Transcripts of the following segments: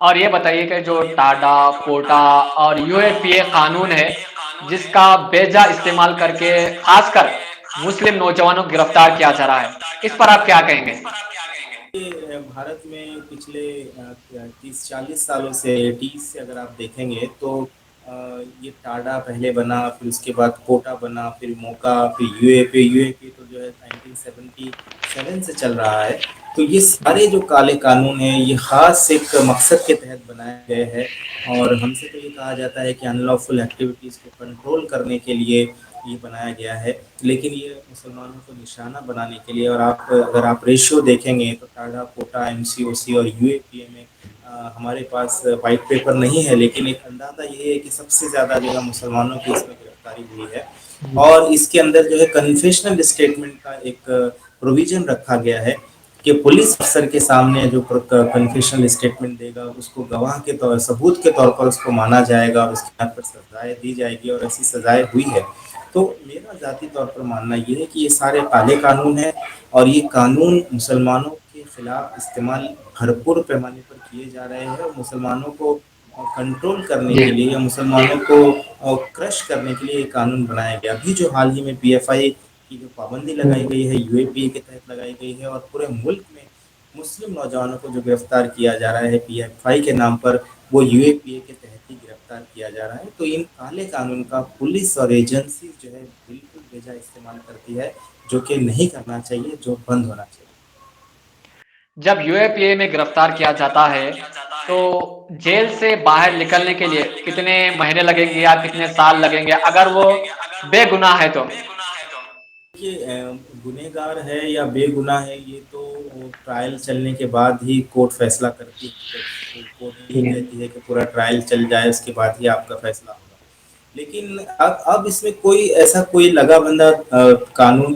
और ये बताइए कि जो टाडा, पोटा और यूएपीए कानून है, जिसका बेजा इस्तेमाल करके खासकर मुस्लिम नौजवानों को गिरफ्तार किया जा रहा है, इस पर आप क्या कहेंगे? ये भारत में पिछले 30-40 सालों से 30 से अगर आप देखेंगे तो ये टाडा पहले बना, फिर उसके बाद पोटा बना, फिर मोका, फिर यूएपी तो जो है 1977 से चल रहा है। तो ये सारे जो काले कानून हैं ये खास एक मकसद के तहत बनाए गए हैं और हमसे तो ये कहा जाता है कि अनलॉफुल एक्टिविटीज़ को कंट्रोल करने के लिए ये बनाया गया है। लेकिन ये मुसलमानों को निशाना बनाने के लिए, और आप अगर आप रेशियो देखेंगे तो टाडा, पोटा, एमसीओसी और यूएपीए में हमारे पास वाइट पेपर नहीं है, लेकिन एक अंदाज़ा ये है कि सबसे ज़्यादा जो है मुसलमानों की इसमें गिरफ्तारी हुई है। और इसके अंदर जो है कन्फेशनल स्टेटमेंट का एक प्रोविजन रखा गया है कि पुलिस अफसर के सामने जो कन्फेशनल स्टेटमेंट देगा उसको गवाह के तौर, सबूत के तौर पर उसको माना जाएगा और उसके पर सजाएं दी जाएगी, और ऐसी सजाएं हुई है। तो मेरा ज़ाती तौर पर मानना ये है कि ये सारे काले कानून हैं और ये कानून मुसलमानों के खिलाफ इस्तेमाल भरपूर पैमाने पर किए जा रहे हैं, और मुसलमानों को कंट्रोल करने जी। के लिए या मुसलमानों को क्रश करने के लिए ये कानून बनाया गया। अभी जो हाल ही में पीएफआई की जो पाबंदी लगाई गई है यूएपीए के तहत लगाई गई है, और पूरे मुल्क में मुस्लिम नौजवानों को जो गिरफ्तार किया जा रहा है पीएफआई के नाम पर, वो यूएपीए के तहत ही गिरफ्तार किया जा रहा है। तो इन काले कानून का पुलिस और एजेंसी जो है बिल्कुल बेजा इस्तेमाल करती है, जो कि नहीं करना चाहिए, जो बंद होना चाहिए। जब यूएपीए में गिरफ्तार किया जाता है, तो जेल से बाहर निकलने के लिए कितने महीने लगेंगे या कितने साल लगेंगे अगर वो बेगुनाह है तो? देखिए, गुनहगार है या बेगुनाह है ये तो ट्रायल चलने के बाद ही कोर्ट फैसला करती है। तो कोर्ट यही कहती है कि पूरा ट्रायल चल जाए, उसके बाद ही आपका फैसला होगा। लेकिन अब इसमें कोई ऐसा कोई लगा बंदा कानून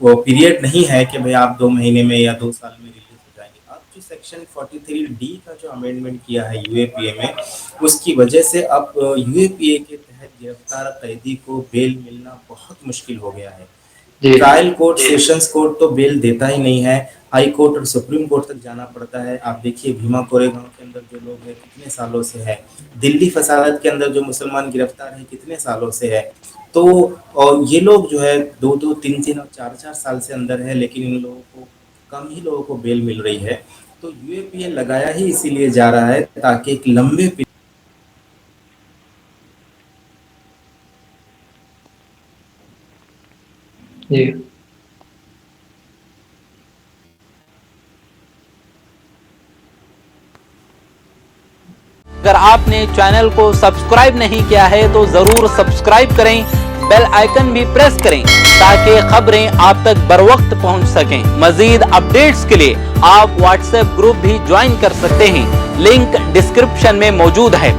वो पीरियड नहीं है कि भाई आप 2 महीने में या 2 साल में रिलीज हो जाएंगे। अब जो सेक्शन 43D का जो अमेंडमेंट किया है यूएपीए में, उसकी वजह से अब यूएपीए के तहत गिरफ्तार कैदी को बेल मिलना बहुत मुश्किल हो गया है। जी। ट्रायल कोर्ट, सेशंस कोर्ट तो बेल देता ही नहीं है, हाई कोर्ट और सुप्रीम कोर्ट तक जाना पड़ता है। आप देखिए भीमा कोरेगांव के अंदर जो लोग हैं कितने सालों से है, दिल्ली फसाद के अंदर जो मुसलमान गिरफ्तार है कितने सालों से है। तो और ये लोग जो है 2-2, 3-3 और 4-4 साल से अंदर है, लेकिन इन लोगों को कम ही लोगों को बेल मिल रही है। तो यूएपीए लगाया ही इसीलिए जा रहा है ताकि एक लंबे जी। अगर आपने चैनल को सब्सक्राइब नहीं किया है तो जरूर सब्सक्राइब करें, बेल आइकन भी प्रेस करें ताकि खबरें आप तक बर वक्त पहुंच सकें। मजीद अपडेट्स के लिए आप व्हाट्सएप ग्रुप भी ज्वाइन कर सकते हैं, लिंक डिस्क्रिप्शन में मौजूद है।